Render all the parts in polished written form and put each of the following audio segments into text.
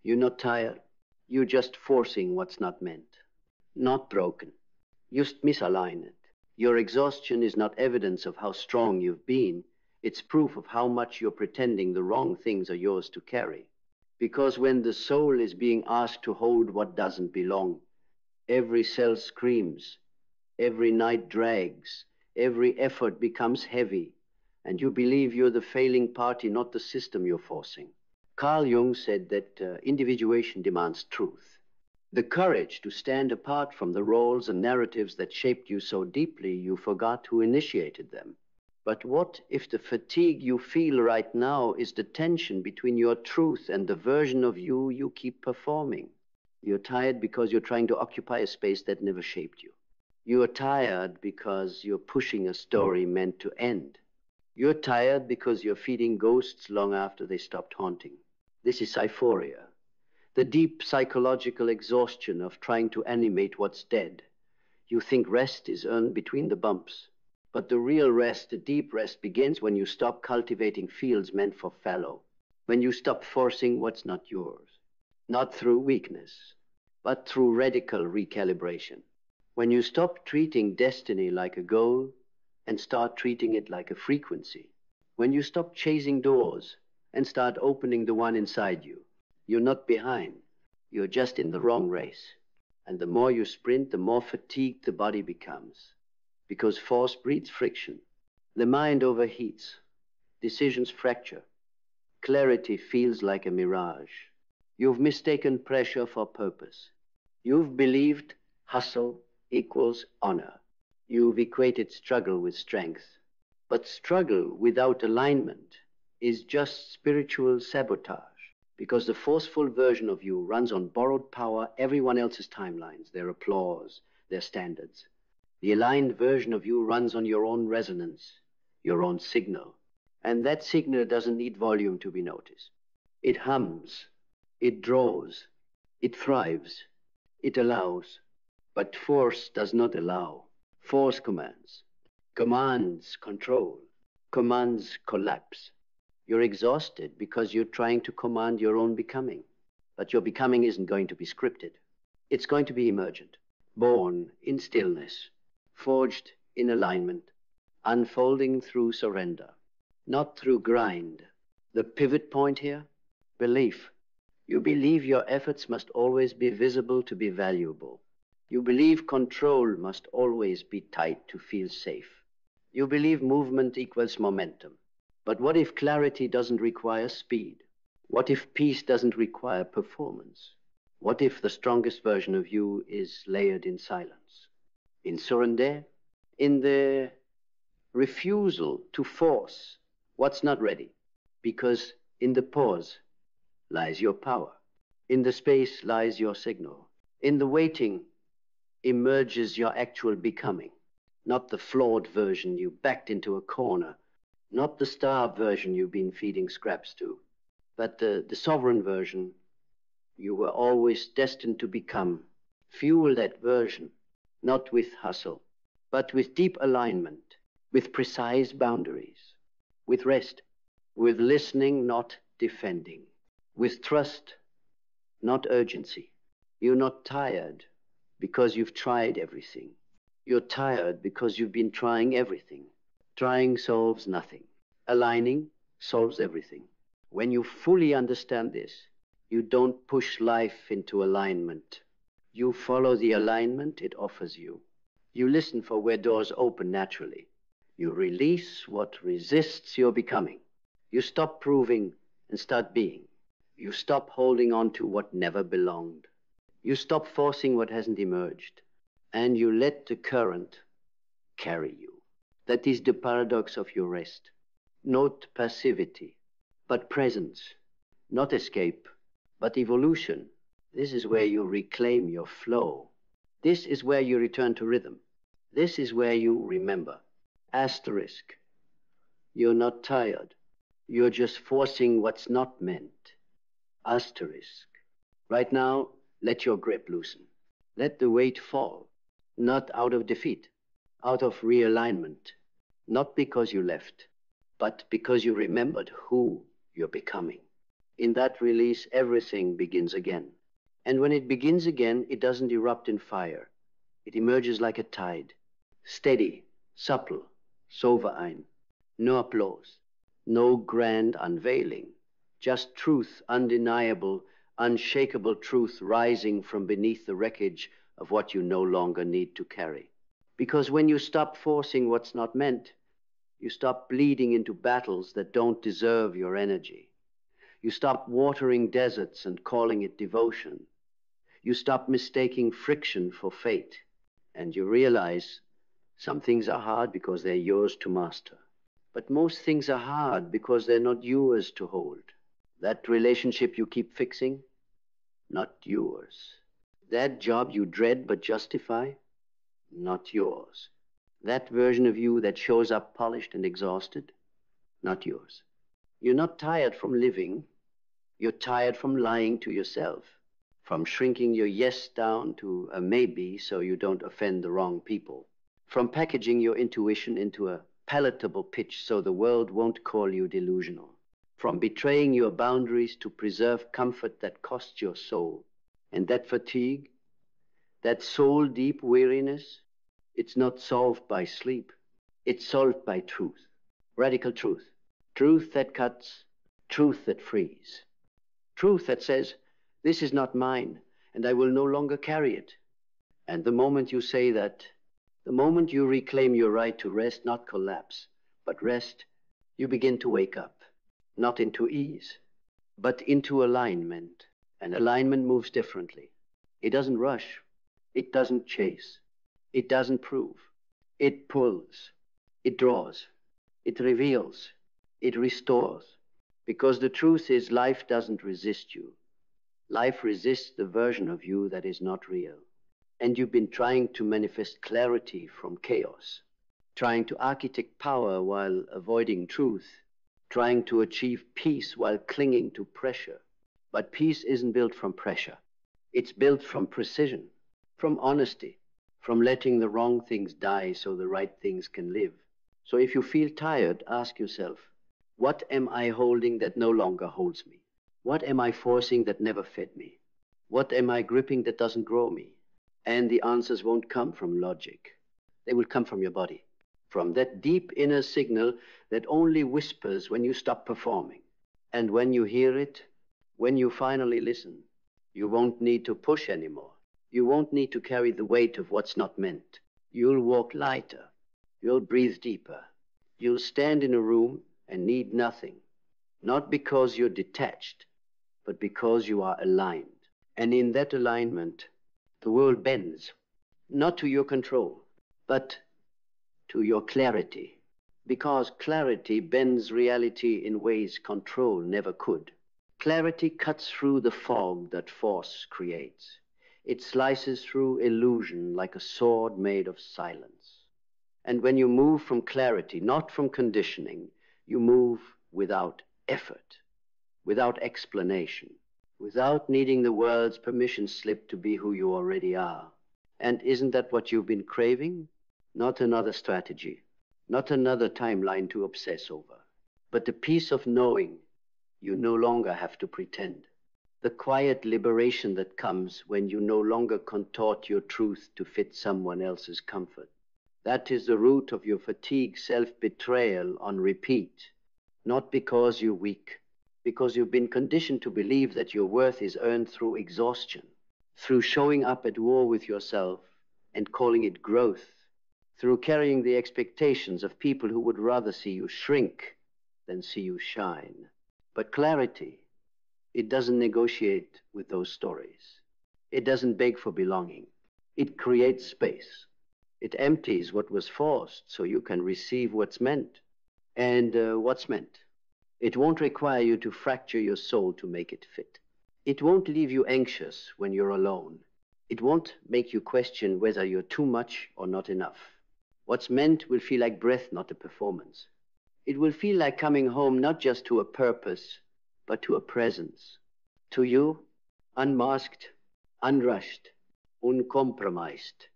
You're not tired. You're just forcing what's not meant. Not broken. Just misaligned. Your exhaustion is not evidence of how strong you've been. It's proof of how much you're pretending the wrong things are yours to carry. Because when the soul is being asked to hold what doesn't belong, every cell screams, every night drags, every effort becomes heavy, and you believe you're the failing party, not the system you're forcing. Carl Jung said that individuation demands truth. The courage to stand apart from the roles and narratives that shaped you so deeply you forgot who initiated them. But what if the fatigue you feel right now is the tension between your truth and the version of you you keep performing? You're tired because you're trying to occupy a space that never shaped you. You're tired because you're pushing a story meant to end. You're tired because you're feeding ghosts long after they stopped haunting. This is euphoria, the deep psychological exhaustion of trying to animate what's dead. You think rest is earned between the bumps. But the real rest, the deep rest, begins when you stop cultivating fields meant for fallow. When you stop forcing what's not yours. Not through weakness, but through radical recalibration. When you stop treating destiny like a goal and start treating it like a frequency. When you stop chasing doors and start opening the one inside you. You're not behind. You're just in the wrong race. And the more you sprint, the more fatigued the body becomes. Because force breeds friction. The mind overheats. Decisions fracture. Clarity feels like a mirage. You've mistaken pressure for purpose. You've believed hustle equals honor. You've equated struggle with strength. But struggle without alignment is just spiritual sabotage. Because the forceful version of you runs on borrowed power, everyone else's timelines, their applause, their standards. The aligned version of you runs on your own resonance, your own signal. And that signal doesn't need volume to be noticed. It hums, it draws, it thrives, it allows. But force does not allow. Force commands. Commands control. Commands collapse. You're exhausted because you're trying to command your own becoming. But your becoming isn't going to be scripted. It's going to be emergent, born in stillness. Forged in alignment, unfolding through surrender, not through grind. The pivot point here? Belief. You believe your efforts must always be visible to be valuable. You believe control must always be tight to feel safe. You believe movement equals momentum. But what if clarity doesn't require speed? What if peace doesn't require performance? What if the strongest version of you is layered in silence? In surrender, in the refusal to force what's not ready. Because in the pause lies your power. In the space lies your signal. In the waiting emerges your actual becoming. Not the flawed version you backed into a corner. Not the starved version you've been feeding scraps to. But the sovereign version you were always destined to become. Fuel that version. Not with hustle, but with deep alignment, with precise boundaries, with rest, with listening, not defending, with trust, not urgency. You're not tired because you've tried everything. You're tired because you've been trying everything. Trying solves nothing. Aligning solves everything. When you fully understand this, you don't push life into alignment. You follow the alignment it offers you. You listen for where doors open naturally. You release what resists your becoming. You stop proving and start being. You stop holding on to what never belonged. You stop forcing what hasn't emerged. And you let the current carry you. That is the paradox of your rest. Not passivity, but presence. Not escape, but evolution. This is where you reclaim your flow. This is where you return to rhythm. This is where you remember. Asterisk. You're not tired. You're just forcing what's not meant. Asterisk. Right now, let your grip loosen. Let the weight fall. Not out of defeat, out of realignment. Not because you left, but because you remembered who you're becoming. In that release, everything begins again. And when it begins again, it doesn't erupt in fire. It emerges like a tide, steady, supple, sovereign. No applause, no grand unveiling, just truth, undeniable, unshakable truth rising from beneath the wreckage of what you no longer need to carry. Because when you stop forcing what's not meant, you stop bleeding into battles that don't deserve your energy. You stop watering deserts and calling it devotion. You stop mistaking friction for fate. And you realize some things are hard because they're yours to master. But most things are hard because they're not yours to hold. That relationship you keep fixing, not yours. That job you dread but justify, not yours. That version of you that shows up polished and exhausted, not yours. You're not tired from living. You're tired from lying to yourself, from shrinking your yes down to a maybe so you don't offend the wrong people, from packaging your intuition into a palatable pitch so the world won't call you delusional, from betraying your boundaries to preserve comfort that costs your soul. And that fatigue, that soul-deep weariness, it's not solved by sleep. It's solved by truth, radical truth, truth that cuts, truth that frees, truth that says, this is not mine, and I will no longer carry it. And the moment you say that, the moment you reclaim your right to rest, not collapse, but rest, you begin to wake up, not into ease, but into alignment. And alignment moves differently. It doesn't rush. It doesn't chase. It doesn't prove. It pulls. It draws. It reveals. It restores. Because the truth is, life doesn't resist you. Life resists the version of you that is not real. And you've been trying to manifest clarity from chaos, trying to architect power while avoiding truth, trying to achieve peace while clinging to pressure. But peace isn't built from pressure. It's built from precision, from honesty, from letting the wrong things die so the right things can live. So if you feel tired, ask yourself, what am I holding that no longer holds me? What am I forcing that never fed me? What am I gripping that doesn't grow me? And the answers won't come from logic. They will come from your body, from that deep inner signal that only whispers when you stop performing. And when you hear it, when you finally listen, you won't need to push anymore. You won't need to carry the weight of what's not meant. You'll walk lighter. You'll breathe deeper. You'll stand in a room and need nothing. Not because you're detached, but because you are aligned. And in that alignment, the world bends, not to your control, but to your clarity. Because clarity bends reality in ways control never could. Clarity cuts through the fog that force creates. It slices through illusion like a sword made of silence. And when you move from clarity, not from conditioning, you move without effort, without explanation, without needing the world's permission slip to be who you already are. And isn't that what you've been craving? Not another strategy, not another timeline to obsess over, but the peace of knowing you no longer have to pretend. The quiet liberation that comes when you no longer contort your truth to fit someone else's comfort. That is the root of your fatigue, self-betrayal on repeat. Not because you're weak, because you've been conditioned to believe that your worth is earned through exhaustion, through showing up at war with yourself and calling it growth, through carrying the expectations of people who would rather see you shrink than see you shine. But clarity, it doesn't negotiate with those stories. It doesn't beg for belonging. It creates space. It empties what was forced so you can receive what's meant. And what's meant? It won't require you to fracture your soul to make it fit. It won't leave you anxious when you're alone. It won't make you question whether you're too much or not enough. What's meant will feel like breath, not a performance. It will feel like coming home not just to a purpose, but to a presence. To you, unmasked, unrushed, uncompromised.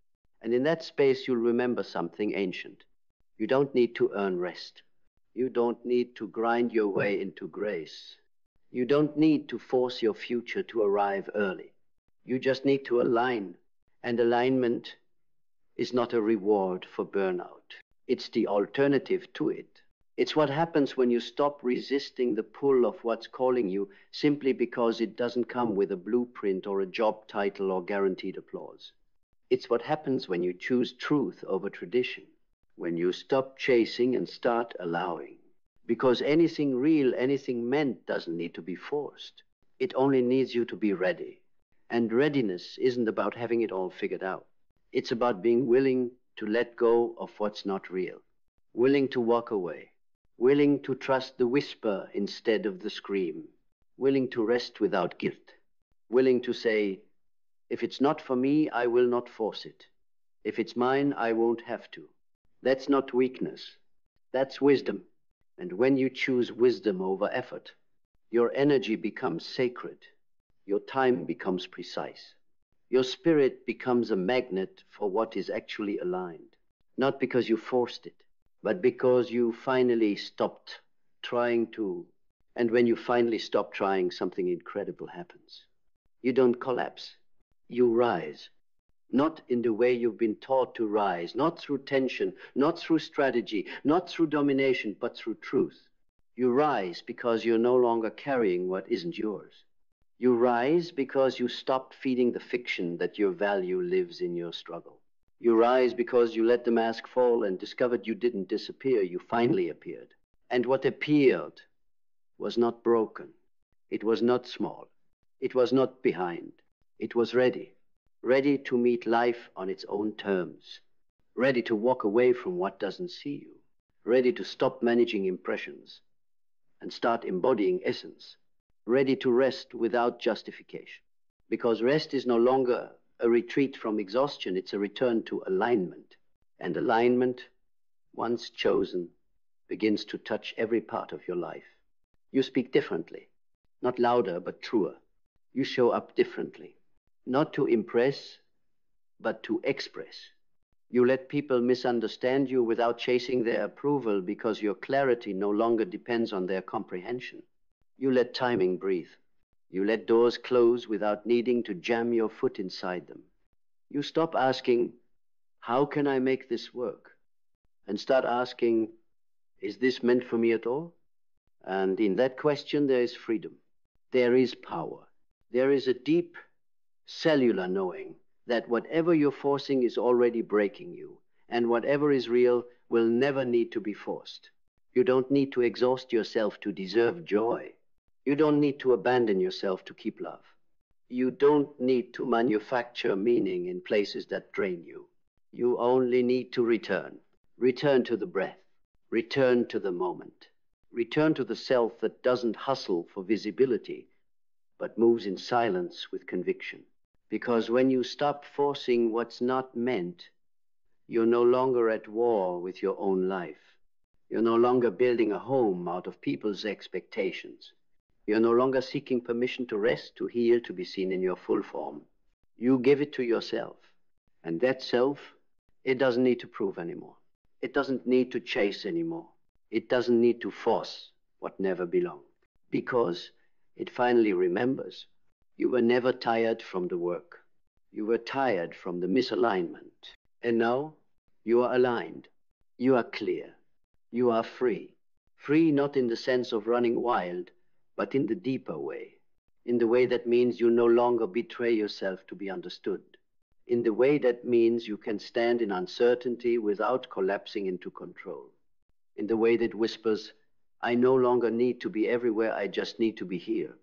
And in that space, you'll remember something ancient. You don't need to earn rest. You don't need to grind your way into grace. You don't need to force your future to arrive early. You just need to align. And alignment is not a reward for burnout. It's the alternative to it. It's what happens when you stop resisting the pull of what's calling you simply because it doesn't come with a blueprint or a job title or guaranteed applause. It's what happens when you choose truth over tradition, when you stop chasing and start allowing. Because anything real, anything meant doesn't need to be forced. It only needs you to be ready. And readiness isn't about having it all figured out. It's about being willing to let go of what's not real, willing to walk away, willing to trust the whisper instead of the scream, willing to rest without guilt, willing to say, if it's not for me, I will not force it. If it's mine, I won't have to. That's not weakness. That's wisdom. And when you choose wisdom over effort, your energy becomes sacred. Your time becomes precise. Your spirit becomes a magnet for what is actually aligned. Not because you forced it, but because you finally stopped trying to. And when you finally stop trying, something incredible happens. You don't collapse. You rise. Not in the way you've been taught to rise, not through tension, not through strategy, not through domination, but through truth. You rise because you're no longer carrying what isn't yours. You rise because you stopped feeding the fiction that your value lives in your struggle. You rise because you let the mask fall and discovered you didn't disappear, you finally appeared. And what appeared was not broken. It was not small. It was not behind. It was ready. Ready to meet life on its own terms. Ready to walk away from what doesn't see you. Ready to stop managing impressions and start embodying essence. Ready to rest without justification. Because rest is no longer a retreat from exhaustion, it's a return to alignment. And alignment, once chosen, begins to touch every part of your life. You speak differently, not louder, but truer. You show up differently, not to impress, but to express. You let people misunderstand you without chasing their approval because your clarity no longer depends on their comprehension. You let timing breathe. You let doors close without needing to jam your foot inside them. You stop asking, how can I make this work? And start asking, is this meant for me at all? And in that question, there is freedom. There is power. There is a deep cellular knowing that whatever you're forcing is already breaking you, and whatever is real will never need to be forced. You don't need to exhaust yourself to deserve joy. You don't need to abandon yourself to keep love. You don't need to manufacture meaning in places that drain you. You only need to return. Return to the breath. Return to the moment. Return to the self that doesn't hustle for visibility, but moves in silence with conviction. Because when you stop forcing what's not meant, you're no longer at war with your own life. You're no longer building a home out of people's expectations. You're no longer seeking permission to rest, to heal, to be seen in your full form. You give it to yourself. And that self, it doesn't need to prove anymore. It doesn't need to chase anymore. It doesn't need to force what never belonged. Because it finally remembers you were never tired from the work. You were tired from the misalignment. And now you are aligned. You are clear. You are free. Free not in the sense of running wild, but in the deeper way. In the way that means you no longer betray yourself to be understood. In the way that means you can stand in uncertainty without collapsing into control. In the way that whispers, I no longer need to be everywhere, I just need to be here.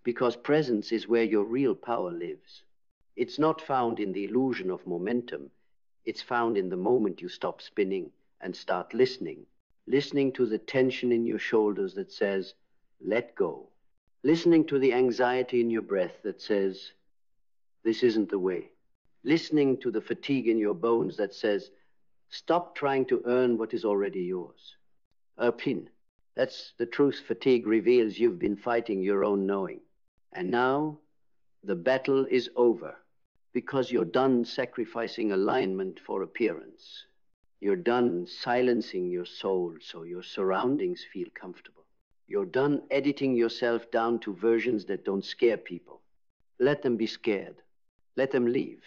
Because presence is where your real power lives. It's not found in the illusion of momentum. It's found in the moment you stop spinning and start listening. Listening to the tension in your shoulders that says, let go. Listening to the anxiety in your breath that says, this isn't the way. Listening to the fatigue in your bones that says, stop trying to earn what is already yours. Erpin, that's the truth fatigue reveals you've been fighting your own knowing. And now, the battle is over, because you're done sacrificing alignment for appearance. You're done silencing your soul so your surroundings feel comfortable. You're done editing yourself down to versions that don't scare people. Let them be scared. Let them leave.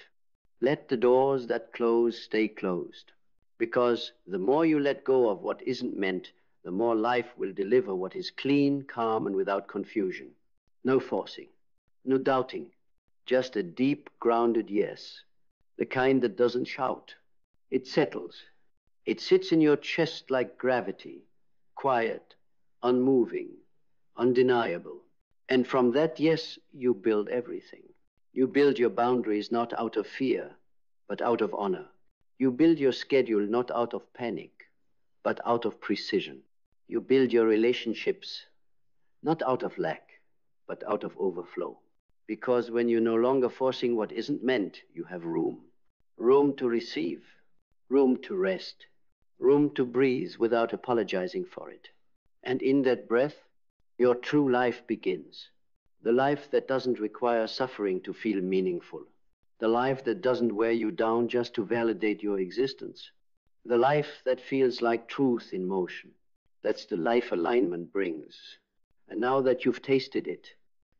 Let the doors that close stay closed. Because the more you let go of what isn't meant, the more life will deliver what is clean, calm, and without confusion. No forcing, no doubting, just a deep, grounded yes, the kind that doesn't shout. It settles. It sits in your chest like gravity, quiet, unmoving, undeniable. And from that yes, you build everything. You build your boundaries not out of fear, but out of honor. You build your schedule not out of panic, but out of precision. You build your relationships not out of lack, but out of overflow. Because when you're no longer forcing what isn't meant, you have room. Room to receive, room to rest, room to breathe without apologizing for it. And in that breath, your true life begins. The life that doesn't require suffering to feel meaningful. The life that doesn't wear you down just to validate your existence. The life that feels like truth in motion. That's the life alignment brings. And now that you've tasted it,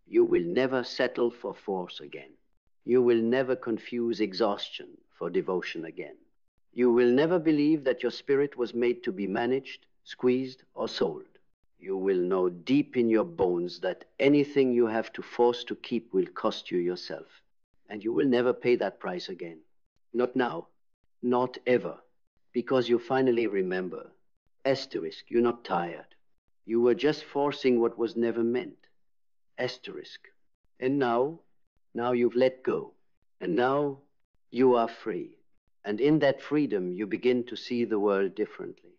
you will never settle for force again. You will never confuse exhaustion for devotion again. You will never believe that your spirit was made to be managed, squeezed, or sold. You will know deep in your bones that anything you have to force to keep will cost you yourself. And you will never pay that price again. Not now. Not ever. Because you finally remember. Asterisk, you're not tired. You were just forcing what was never meant. Asterisk. And now you've let go. And now you are free. And in that freedom, you begin to see the world differently.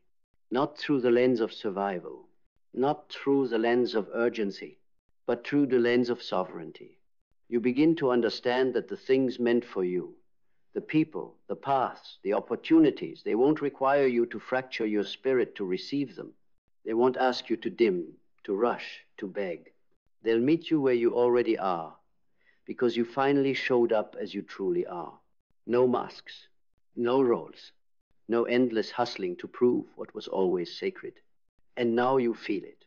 Not through the lens of survival. Not through the lens of urgency, but through the lens of sovereignty. You begin to understand that the things meant for you, the people, the paths, the opportunities, they won't require you to fracture your spirit to receive them. They won't ask you to dim, to rush, to beg. They'll meet you where you already are, because you finally showed up as you truly are. No masks, no roles, no endless hustling to prove what was always sacred. And now you feel it.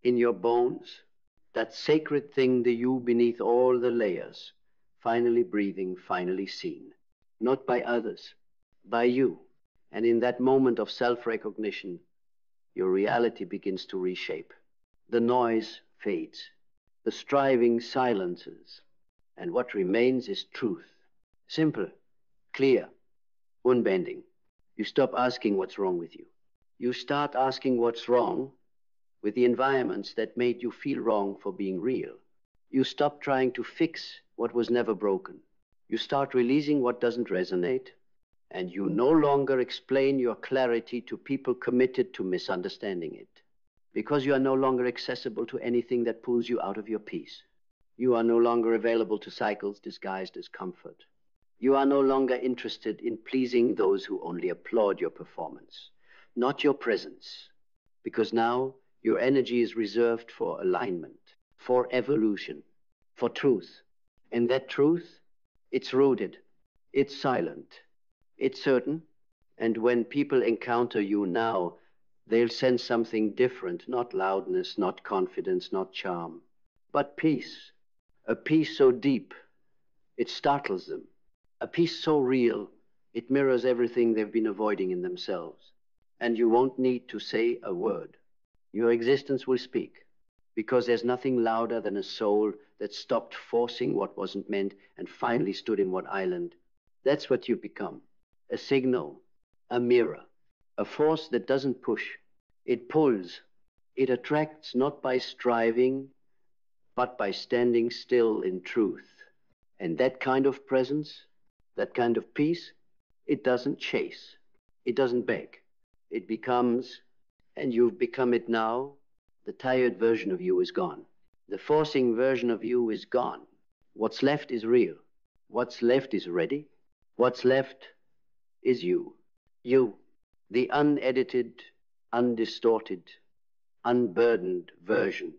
In your bones, that sacred thing, the you beneath all the layers, finally breathing, finally seen. Not by others, by you. And in that moment of self-recognition, your reality begins to reshape. The noise fades. The striving silences. And what remains is truth. Simple, clear, unbending. You stop asking what's wrong with you. You start asking what's wrong with the environments that made you feel wrong for being real. You stop trying to fix what was never broken. You start releasing what doesn't resonate, and you no longer explain your clarity to people committed to misunderstanding it, because you are no longer accessible to anything that pulls you out of your peace. You are no longer available to cycles disguised as comfort. You are no longer interested in pleasing those who only applaud your performance, not your presence, because now your energy is reserved for alignment, for evolution, for truth. And that truth, it's rooted, it's silent, it's certain. And when people encounter you now, they'll sense something different, not loudness, not confidence, not charm, but peace. A peace so deep, it startles them. A peace so real, it mirrors everything they've been avoiding in themselves. And you won't need to say a word. Your existence will speak, because there's nothing louder than a soul that stopped forcing what wasn't meant and finally stood in what island. That's what you become. A signal, a mirror, a force that doesn't push. It pulls. It attracts not by striving, but by standing still in truth. And that kind of presence, that kind of peace, it doesn't chase. It doesn't beg. It becomes, and you've become it now, the tired version of you is gone. The forcing version of you is gone. What's left is real. What's left is ready. What's left is you. You, the unedited, undistorted, unburdened version.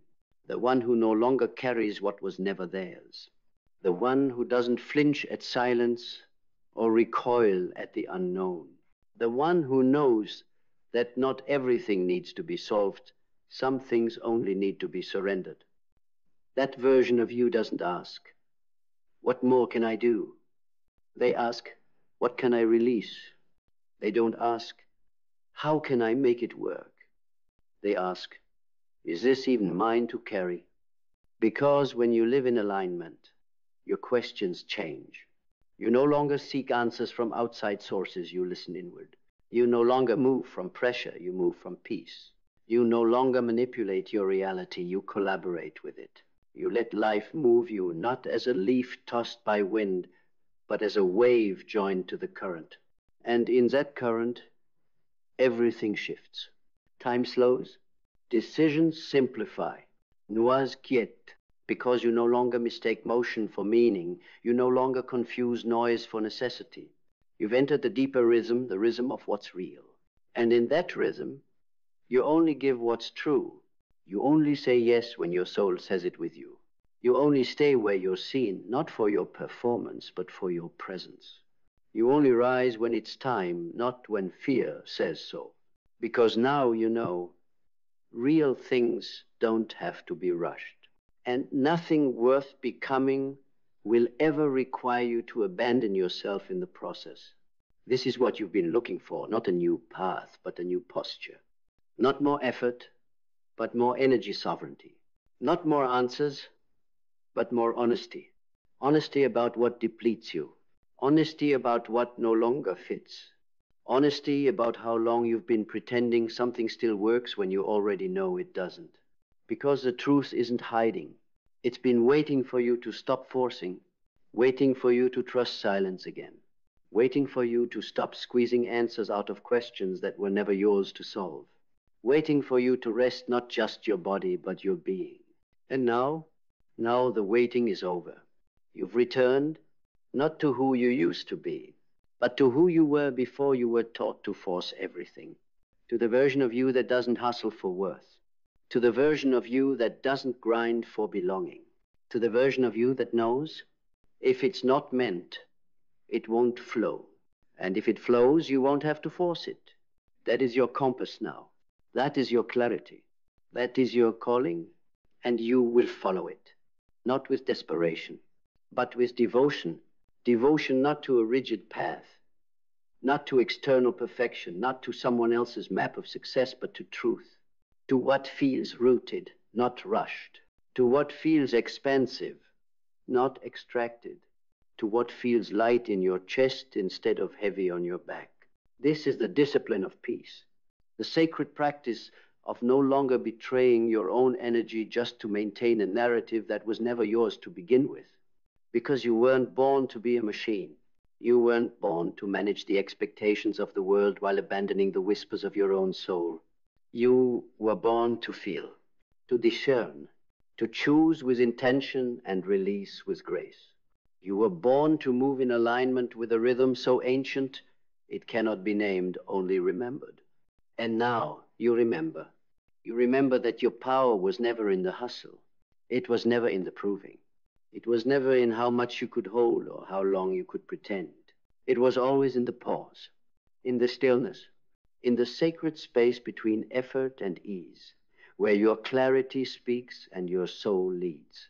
The one who no longer carries what was never theirs. The one who doesn't flinch at silence or recoil at the unknown. The one who knows that not everything needs to be solved Some things only need to be surrendered. That version of you doesn't ask, what more can I do? They ask, what can I release? They don't ask, how can I make it work? They ask, is this even mine to carry? Because when you live in alignment, your questions change. You no longer seek answers from outside sources, you listen inward. You no longer move from pressure, you move from peace. You no longer manipulate your reality, you collaborate with it. You let life move you, not as a leaf tossed by wind, but as a wave joined to the current. And in that current, everything shifts. Time slows, decisions simplify. Nuance quiet, because you no longer mistake motion for meaning, you no longer confuse noise for necessity. You've entered the deeper rhythm, the rhythm of what's real. And in that rhythm, you only give what's true. You only say yes when your soul says it with you. You only stay where you're seen, not for your performance, but for your presence. You only rise when it's time, not when fear says so. Because now you know, real things don't have to be rushed. And nothing worth becoming will ever require you to abandon yourself in the process. This is what you've been looking for, not a new path, but a new posture. Not more effort, but more energy sovereignty. Not more answers, but more honesty. Honesty about what depletes you. Honesty about what no longer fits. Honesty about how long you've been pretending something still works when you already know it doesn't. Because the truth isn't hiding. It's been waiting for you to stop forcing, waiting for you to trust silence again, waiting for you to stop squeezing answers out of questions that were never yours to solve, waiting for you to rest not just your body, but your being. And now the waiting is over. You've returned, not to who you used to be, but to who you were before you were taught to force everything, to the version of you that doesn't hustle for worth, to the version of you that doesn't grind for belonging, to the version of you that knows, if it's not meant, it won't flow. And if it flows, you won't have to force it. That is your compass now. That is your clarity. That is your calling, and you will follow it. Not with desperation, but with devotion. Devotion not to a rigid path, not to external perfection, not to someone else's map of success, but to truth. To what feels rooted, not rushed. To what feels expansive, not extracted. To what feels light in your chest instead of heavy on your back. This is the discipline of peace. The sacred practice of no longer betraying your own energy just to maintain a narrative that was never yours to begin with. Because you weren't born to be a machine. You weren't born to manage the expectations of the world while abandoning the whispers of your own soul. You were born to feel, to discern, to choose with intention and release with grace. You were born to move in alignment with a rhythm so ancient it cannot be named, only remembered. And now you remember. You remember that your power was never in the hustle. It was never in the proving. It was never in how much you could hold or how long you could pretend. It was always in the pause, in the stillness, in the sacred space between effort and ease, where your clarity speaks and your soul leads.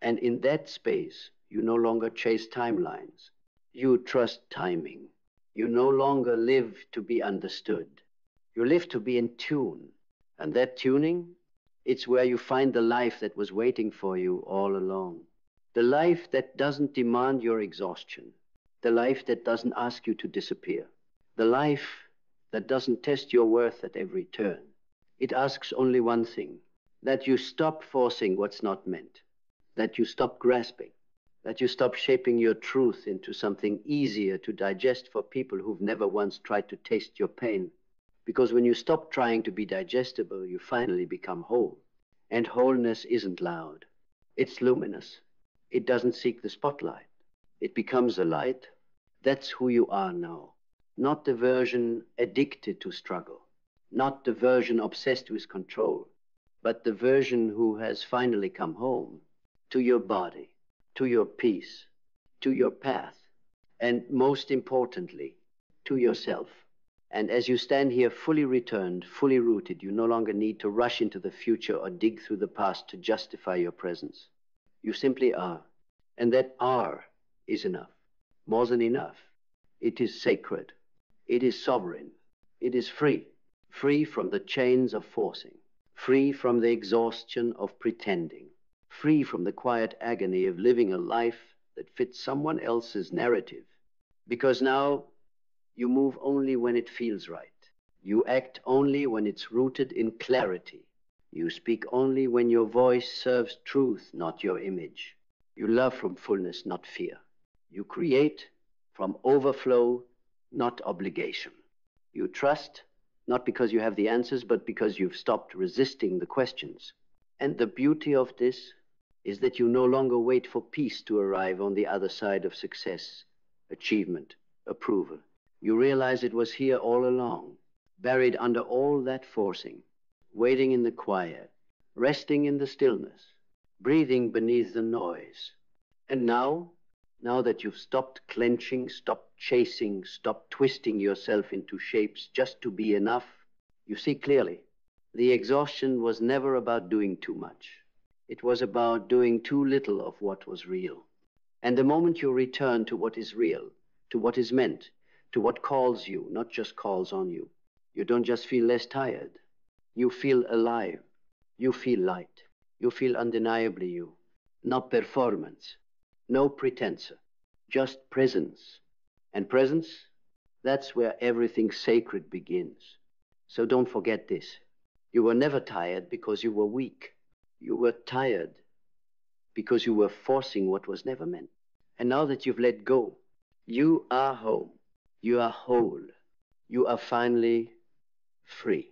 And in that space, you no longer chase timelines. You trust timing. You no longer live to be understood. You live to be in tune. And that tuning, it's where you find the life that was waiting for you all along. The life that doesn't demand your exhaustion. The life that doesn't ask you to disappear. The life that doesn't test your worth at every turn. It asks only one thing, that you stop forcing what's not meant, that you stop grasping, that you stop shaping your truth into something easier to digest for people who've never once tried to taste your pain. Because when you stop trying to be digestible, you finally become whole. And wholeness isn't loud. It's luminous. It doesn't seek the spotlight. It becomes a light. That's who you are now. Not the version addicted to struggle. Not the version obsessed with control. But the version who has finally come home to your body, to your peace, to your path, and most importantly, to yourself. And as you stand here fully returned, fully rooted, you no longer need to rush into the future or dig through the past to justify your presence. You simply are. And that are is enough. More than enough. It is sacred. It is sovereign. It is free. Free from the chains of forcing. Free from the exhaustion of pretending. Free from the quiet agony of living a life that fits someone else's narrative. Because now you move only when it feels right. You act only when it's rooted in clarity. You speak only when your voice serves truth, not your image. You love from fullness, not fear. You create from overflow, not obligation. You trust, not because you have the answers, but because you've stopped resisting the questions. And the beauty of this is that you no longer wait for peace to arrive on the other side of success, achievement, approval. You realize it was here all along, buried under all that forcing, waiting in the quiet, resting in the stillness, breathing beneath the noise. And now that you've stopped clenching, stopped chasing, stopped twisting yourself into shapes just to be enough, you see clearly. The exhaustion was never about doing too much. It was about doing too little of what was real. And the moment you return to what is real, to what is meant, to what calls you, not just calls on you, you don't just feel less tired. You feel alive. You feel light. You feel undeniably you. Not performance. No pretense. Just presence. And presence, that's where everything sacred begins. So don't forget this. You were never tired because you were weak. You were tired because you were forcing what was never meant. And now that you've let go, you are home. You are whole. You are finally free.